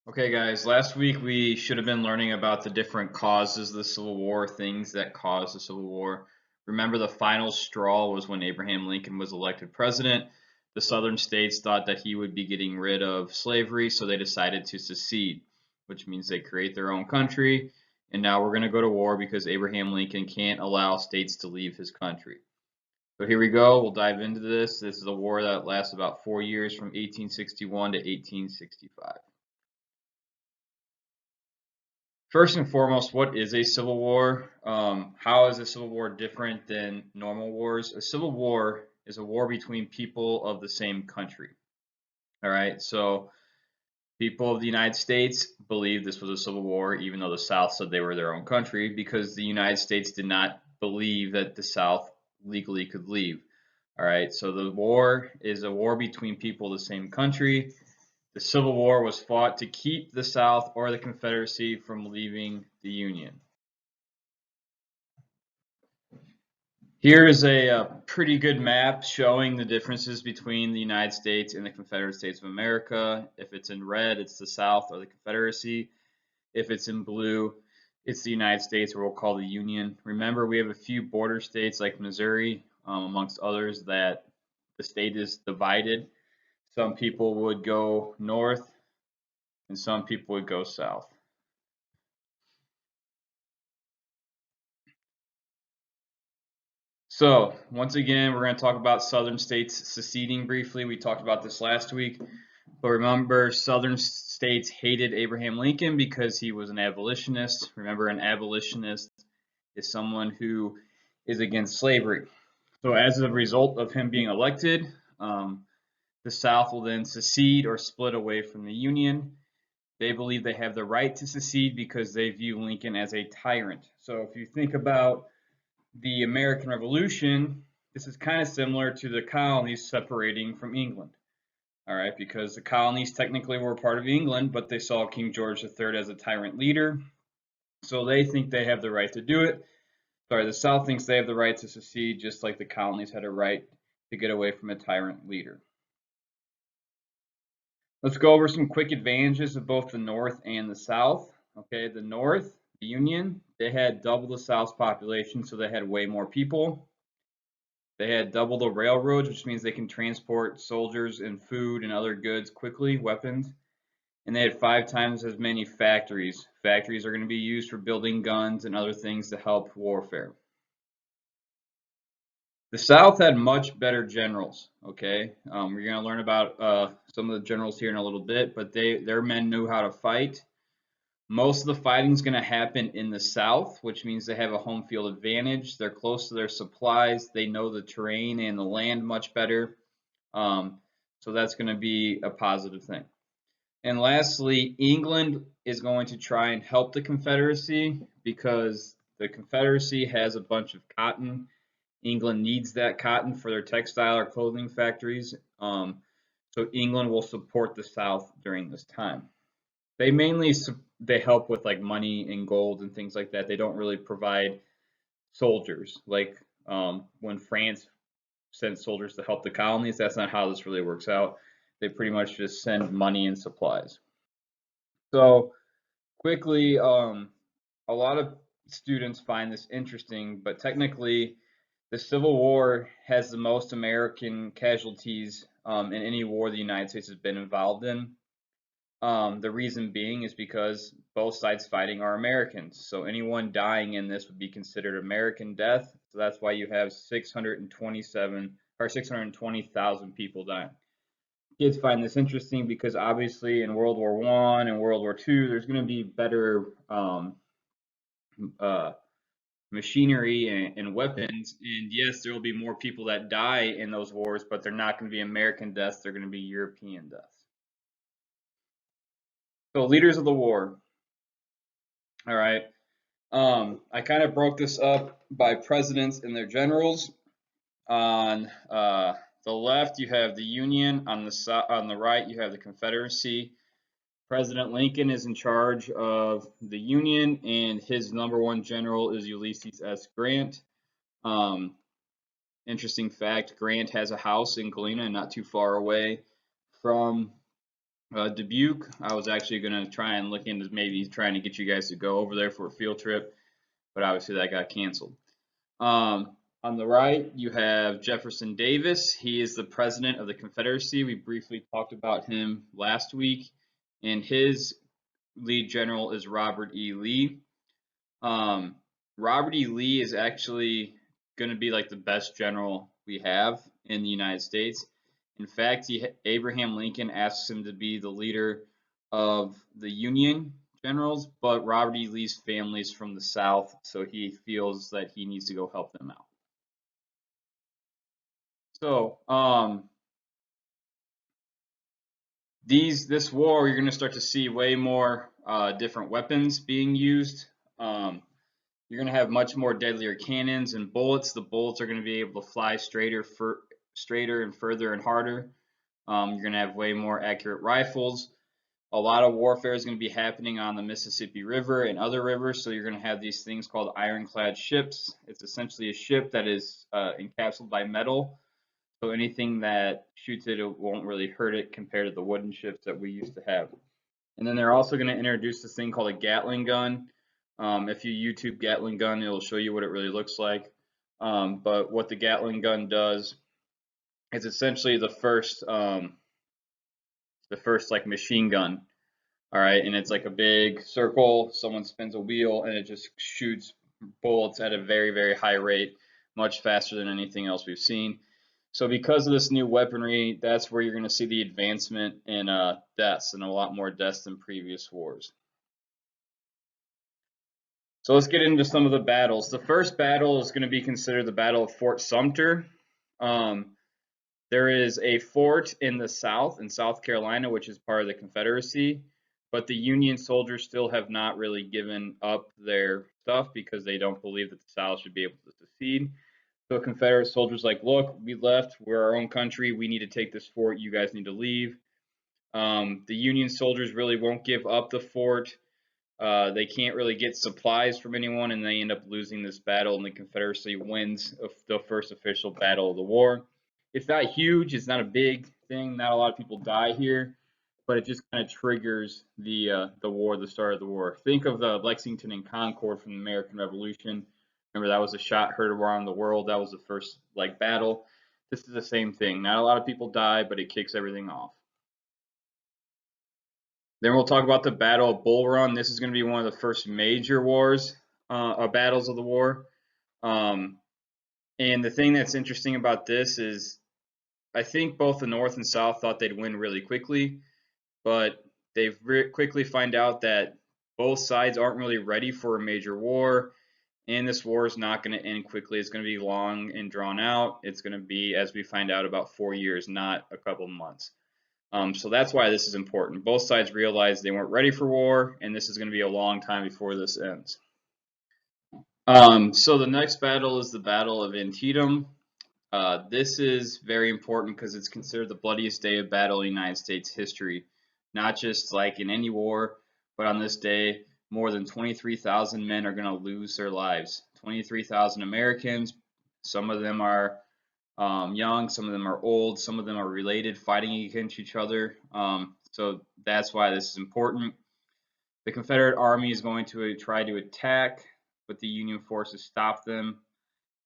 Okay, guys, last week we should have been learning about the different causes of the Civil War, things that caused the Civil War. Remember, the final straw was when Abraham Lincoln was elected president. The southern states thought that he would be getting rid of slavery, so they decided to secede, which means they create their own country. And now we're going to go to war because Abraham Lincoln can't allow states to leave his country. So here we go. We'll dive into this. This is a war that lasts about 4 years from 1861 to 1865. First and foremost, what is a civil war? How is a civil war different than normal wars? A civil war is a war between people of the same country. All right, so people of the United States believed this was a civil war, even though the South said they were their own country, because the United States did not believe that the South legally could leave. All right, so the war is a war between people of the same country. The Civil War was fought to keep the South or the Confederacy from leaving the Union. Here is a pretty good map showing the differences between the United States and the Confederate States of America. If it's in red, it's the South or the Confederacy. If it's in blue, it's the United States, or we'll call the Union. Remember, we have a few border states like Missouri, amongst others, that the state is divided. Some people would go north and some people would go south. So once again, we're going to talk about southern states seceding briefly. We talked about this last week, but remember, southern states hated Abraham Lincoln because he was an abolitionist. Remember, an abolitionist is someone who is against slavery. So as a result of him being elected, the South will then secede or split away from the Union. They believe they have the right to secede because they view Lincoln as a tyrant. So if you think about the American Revolution, this is kind of similar to the colonies separating from England. All right, because the colonies technically were part of England, but they saw King George III as a tyrant leader. So they think they have the right to do it. Sorry, the South thinks they have the right to secede, just like the colonies had a right to get away from a tyrant leader. Let's go over some quick advantages of both the North and the South. Okay, the North, the Union, they had double the South's population, so they had way more people. They had double the railroads, which means they can transport soldiers and food and other goods quickly, weapons. And they had 5 times as many factories. Factories are going to be used for building guns and other things to help warfare. The South had much better generals. Okay, we're going to learn about some of the generals here in a little bit, but their men knew how to fight. Most of the fighting is going to happen in the South, which means they have a home field advantage. They're close to their supplies. They know the terrain and the land much better. So that's going to be a positive thing. And lastly, England is going to try and help the Confederacy because the Confederacy has a bunch of cotton. England needs that cotton for their textile or clothing factories. So England will support the South during this time. They mainly they help with like money and gold and things like that. They don't really provide soldiers like when France sent soldiers to help the colonies. That's not how this really works out. They pretty much just send money and supplies. So quickly, a lot of students find this interesting, but technically, the Civil War has the most American casualties in any war the United States has been involved in. The reason being is because both sides fighting are Americans. So anyone dying in this would be considered American death. So that's why you have 627 or 620,000 people dying. Kids find this interesting because obviously in World War I and World War II, there's going to be better uh, machinery and weapons. And yes, there will be more people that die in those wars, but they're not going to be American deaths. They're going to be European deaths. So leaders of the war. All right. I kind of broke this up by presidents and their generals. On the left, you have the Union. On the right, you have the Confederacy. President Lincoln is in charge of the Union, and his #1 general is Ulysses S. Grant. Interesting fact: Grant has a house in Galena, not too far away from Dubuque, I was actually going to try and look into maybe trying to get you guys to go over there for a field trip, but obviously that got canceled. On the right, you have Jefferson Davis. He is the president of the Confederacy. We briefly talked about him last week, and his lead general is Robert E. Lee. Um, Robert E. Lee is actually going to be like the best general we have in the United States. In fact, Abraham Lincoln asks him to be the leader of the Union generals, but Robert E. Lee's family is from the South, so he feels that he needs to go help them out. So, this war, you're going to start to see way more different weapons being used. You're going to have much more deadlier cannons and bullets. The bullets are going to be able to fly straighter and further and harder. You're going to have way more accurate rifles. A lot of warfare is going to be happening on the Mississippi River and other rivers, so you're going to have these things called ironclad ships. It's essentially a ship that is encapsulated by metal, so anything that shoots it, it won't really hurt it compared to the wooden ships that we used to have. And then they're also going to introduce this thing called a Gatling gun. If you YouTube Gatling gun, it'll show you what it really looks like. But what the Gatling gun does is essentially the first like machine gun. All right, and it's like a big circle. Someone spins a wheel, and it just shoots bullets at a very, very high rate, much faster than anything else we've seen. So because of this new weaponry, that's where you're going to see the advancement in deaths, and a lot more deaths than previous wars. So let's get into some of the battles. The first battle is going to be considered the Battle of Fort Sumter. There is a fort in the South, in South Carolina, which is part of the Confederacy, but the Union soldiers still have not really given up their stuff because they don't believe that the South should be able to secede. So Confederate soldiers like, look, we left, we're our own country, we need to take this fort, you guys need to leave. The Union soldiers really won't give up the fort. They can't really get supplies from anyone, and they end up losing this battle, and the Confederacy wins the first official battle of the war. It's not huge, it's not a big thing, not a lot of people die here, but it just kind of triggers the war, the start of the war. Think of the Lexington and Concord from the American Revolution. Remember, that was a shot heard around the world. That was the first like battle. This is the same thing. Not a lot of people die, but it kicks everything off. Then we'll talk about the Battle of Bull Run. This is going to be one of the first major wars, battles of the war. And the thing that's interesting about this is I think both the North and South thought they'd win really quickly, but they've quickly find out that both sides aren't really ready for a major war, and this war is not going to end quickly. It's going to be long and drawn out. It's going to be, as we find out, about 4 years, not a couple of months. So that's why this is important. Both sides realize they weren't ready for war, and this is going to be a long time before this ends. So the next battle is the Battle of Antietam. This is very important because it's considered the bloodiest day of battle in United States history. Not just like in any war, but on this day, more than 23,000 men are going to lose their lives. 23,000 Americans. Some of them are young, some of them are old, some of them are related, fighting against each other. So that's why this is important. The Confederate Army is going to try to attack, but the Union forces stop them.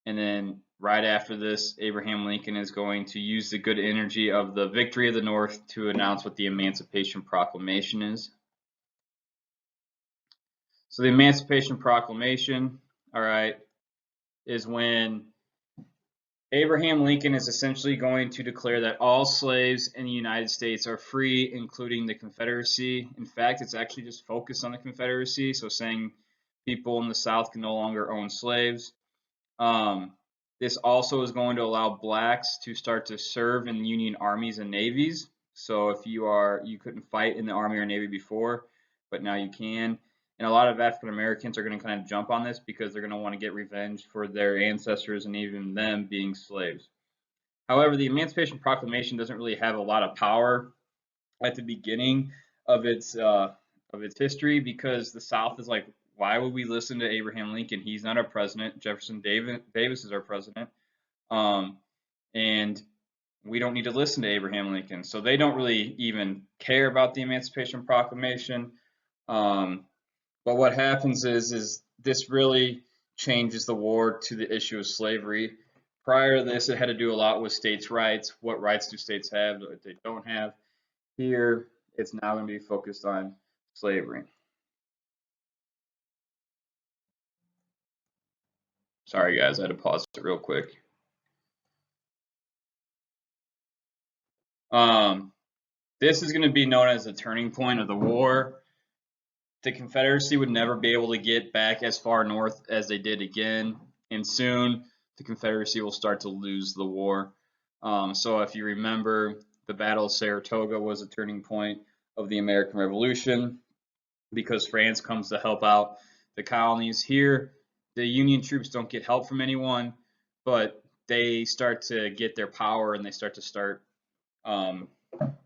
And then right after this, Abraham Lincoln is going to use the good energy of the victory of the North to announce what the Emancipation Proclamation is. So the Emancipation Proclamation, all right, is when Abraham Lincoln is essentially going to declare that all slaves in the United States are free, including the Confederacy. In fact, it's actually just focused on the Confederacy, so saying people in the South can no longer own slaves. This also is going to allow blacks to start to serve in Union armies and navies. So if you couldn't fight in the Army or Navy before, but now you can. And a lot of African Americans are going to kind of jump on this because they're going to want to get revenge for their ancestors and even them being slaves. However, the Emancipation Proclamation doesn't really have a lot of power at the beginning of its history because the South is like, why would we listen to Abraham Lincoln? He's not our president. Jefferson Davis is our president. And we don't need to listen to Abraham Lincoln. So they don't really even care about the Emancipation Proclamation. Um, but what happens is this really changes the war to the issue of slavery. Prior to this, it had to do a lot with states' rights. What rights do states have that they don't have? Here, it's now going to be focused on slavery. Sorry, guys, I had to pause it real quick. This is going to be known as the turning point of the war. The Confederacy would never be able to get back as far north as they did again, and soon the Confederacy will start to lose the war. So if you remember, the Battle of Saratoga was a turning point of the American Revolution because France comes to help out the colonies. Here, the Union troops don't get help from anyone, but they start to get their power and they start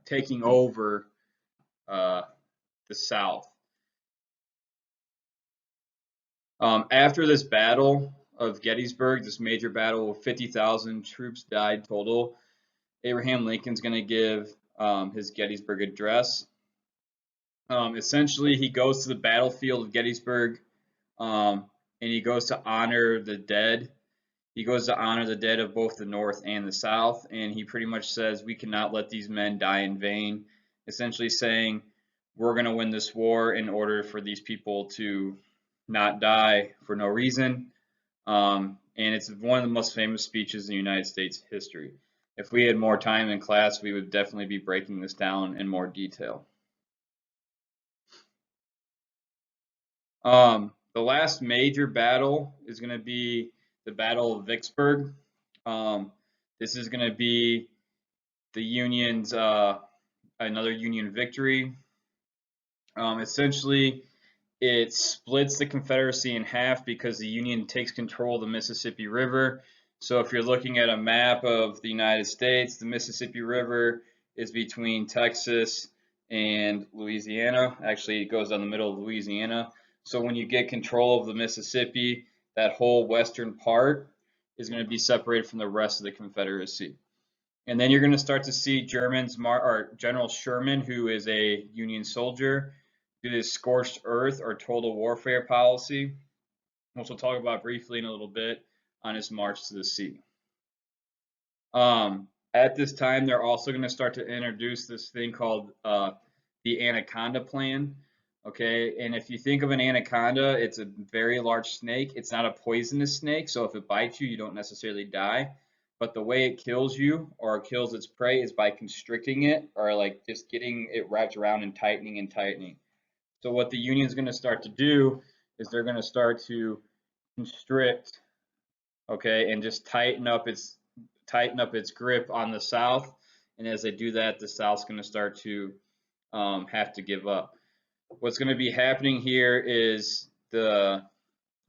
taking over the South. After this battle of Gettysburg, this major battle, 50,000 troops died total. Abraham Lincoln's going to give his Gettysburg Address. Essentially, he goes to the battlefield of Gettysburg and he goes to honor the dead. He goes to honor the dead of both the North and the South, and he pretty much says, we cannot let these men die in vain, essentially saying, we're going to win this war in order for these people to not die for no reason. And it's one of the most famous speeches in the United States history. If we had more time in class, we would definitely be breaking this down in more detail. The last major battle is going to be the Battle of Vicksburg. This is going to be the Union's another Union victory. Essentially, it splits the Confederacy in half because the Union takes control of the Mississippi River. So if you're looking at a map of the United States, the Mississippi River is between Texas and Louisiana. Actually, it goes down the middle of Louisiana. So when you get control of the Mississippi, that whole western part is going to be separated from the rest of the Confederacy. And then you're going to start to see General Sherman, who is a Union soldier, do this scorched earth or total warfare policy, which we'll talk about briefly in a little bit, on his march to the sea. At this time, they're also going to start to introduce this thing called the Anaconda Plan. Okay, and if you think of an anaconda, it's a very large snake. It's not a poisonous snake, so if it bites you, you don't necessarily die. But the way it kills you or kills its prey is by constricting it or like just getting it wrapped around and tightening and tightening. So what the Union's going to start to do is they're going to start to constrict, okay, and just tighten up its grip on the South. And as they do that, the South's going to start to have to give up. What's going to be happening here is let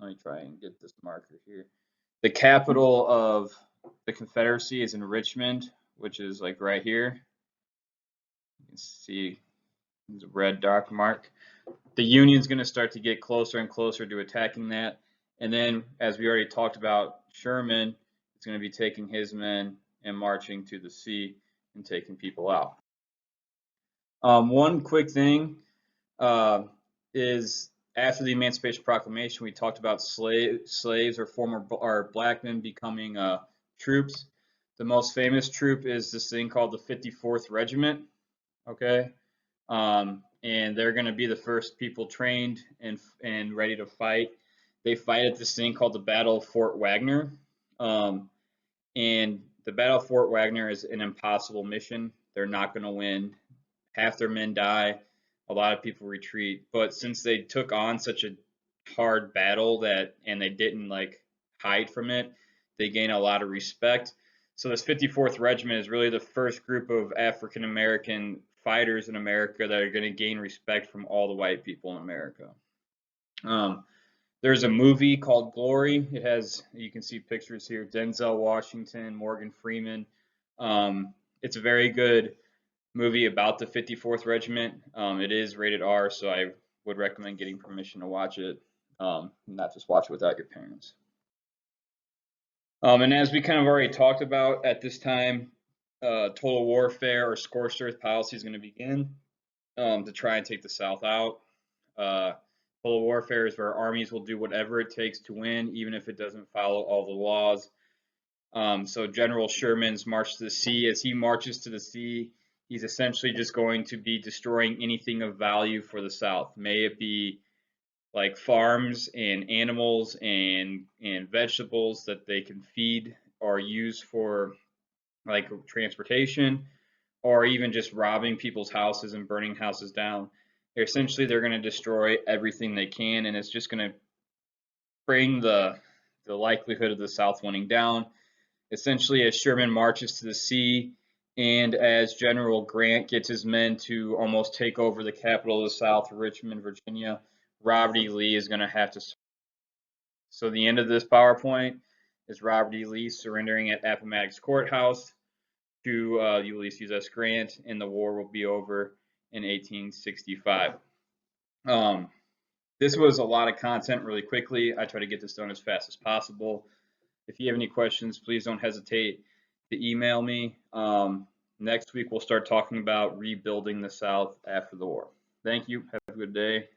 me try and get this marker here. The capital of the Confederacy is in Richmond, which is like right here. You can see the red dark mark. The Union's going to start to get closer and closer to attacking that. And then, as we already talked about, Sherman is going to be taking his men and marching to the sea and taking people out. One quick thing is after the Emancipation Proclamation, we talked about slaves or black men becoming troops. The most famous troop is this thing called the 54th Regiment. Okay, and they're going to be the first people trained and ready to fight. They fight at this thing called the Battle of Fort Wagner, and the Battle of Fort Wagner is an impossible mission. They're not going to win. Half their men die. A lot of people retreat. But since they took on such a hard battle and they didn't like hide from it, they gain a lot of respect. So this 54th Regiment is really the first group of African American fighters in America that are going to gain respect from all the white people in America. There's a movie called Glory. It has, you can see pictures here, Denzel Washington, Morgan Freeman. It's a very good movie about the 54th Regiment. It is rated R, so I would recommend getting permission to watch it, not just watch it without your parents. And as we kind of already talked about at this time, total warfare or scorched earth policy is going to begin to try and take the South out. Total warfare is where armies will do whatever it takes to win, even if it doesn't follow all the laws. So General Sherman's march to the sea, as he marches to the sea, he's essentially just going to be destroying anything of value for the South. May it be like farms and animals and vegetables that they can feed or use for like transportation, or even just robbing people's houses and burning houses down. They're going to destroy everything they can, and it's just going to bring the likelihood of the South winning down. Essentially, as Sherman marches to the sea and as General Grant gets his men to almost take over the capital of the South, Richmond, Virginia, Robert E. Lee is going to have to. So the end of this PowerPoint is Robert E. Lee surrendering at Appomattox Courthouse to Ulysses S. Grant, and the war will be over in 1865. This was a lot of content really quickly. I try to get this done as fast as possible. If you have any questions, please don't hesitate to email me. Next week, we'll start talking about rebuilding the South after the war. Thank you. Have a good day.